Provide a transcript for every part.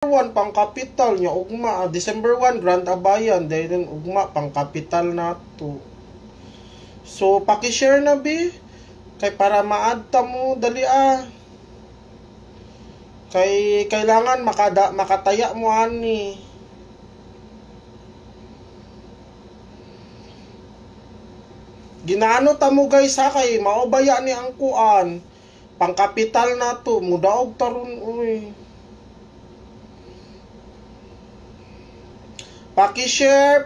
1 pang kapital nya ugma December 1 Grand Abayan dahil ugma pang kapital nato. So paki-share na bi kay para maadta mo dali kay kailangan makataya mo ani. Ginaano ta mo guys ha kay maobaya ni ang kuan pang kapital nato mudaog taron uy. Paki-share.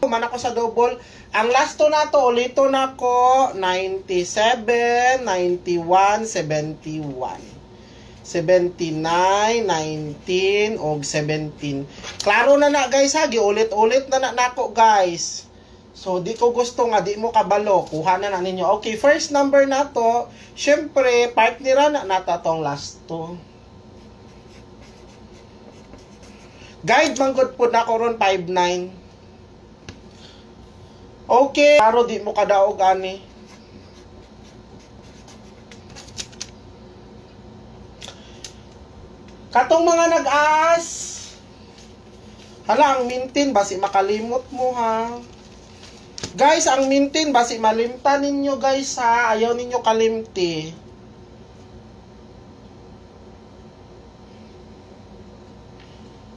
Man ako sa double. Ang last to na to, ulito na ko, 97, 91, 71. 79, 19, og 17. Klaro na guys ha, giulit-ulit na nako guys. So, di ko gusto nga, di mo kabalo. Kuha na ninyo. Okay, first number na to. Siyempre, partner na natatong last to. Guide manggod po na ko ron 5-9. Okay, klaro di mo kadaog ani. Katong mga nag-aas. Hala, ang mintin basi makalimot mo ha. Guys, ang mintin basi malimta ninyo guys ha. Ayaw ninyo kalimti.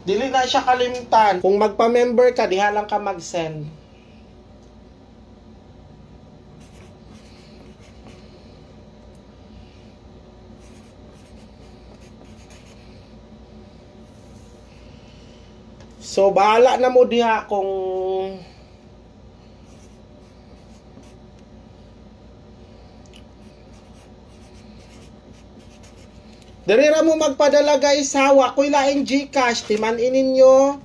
Dili na siya kalimtan. Kung magpa-member ka, diha lang ka mag-send. So, bahala na mo diha kung Darira mo magpadala guys ha. Wakoy laing Gcash. Timanin ninyo.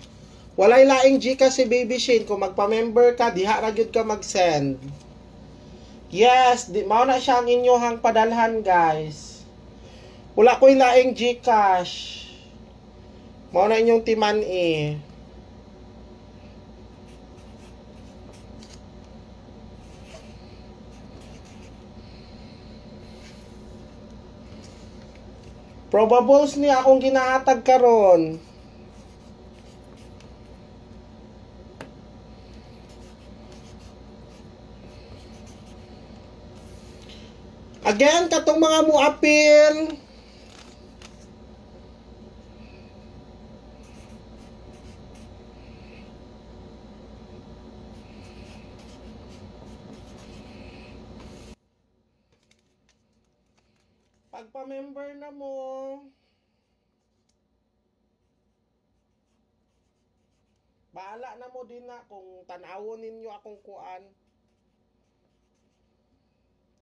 Walay laing Gcash si Baby Shane. Kung magpa-member ka, diha ra gyud ka mag-send. Yes, mao na siya ang inyohang padalhan guys. Wala ko'y laing Gcash. Mao na inyong timan. Probables ni akong ginahatag karon. Again, katong mga muapil. Pagpa-member na mo. Bahala na mo din na kung tanawon ninyo akong kuan.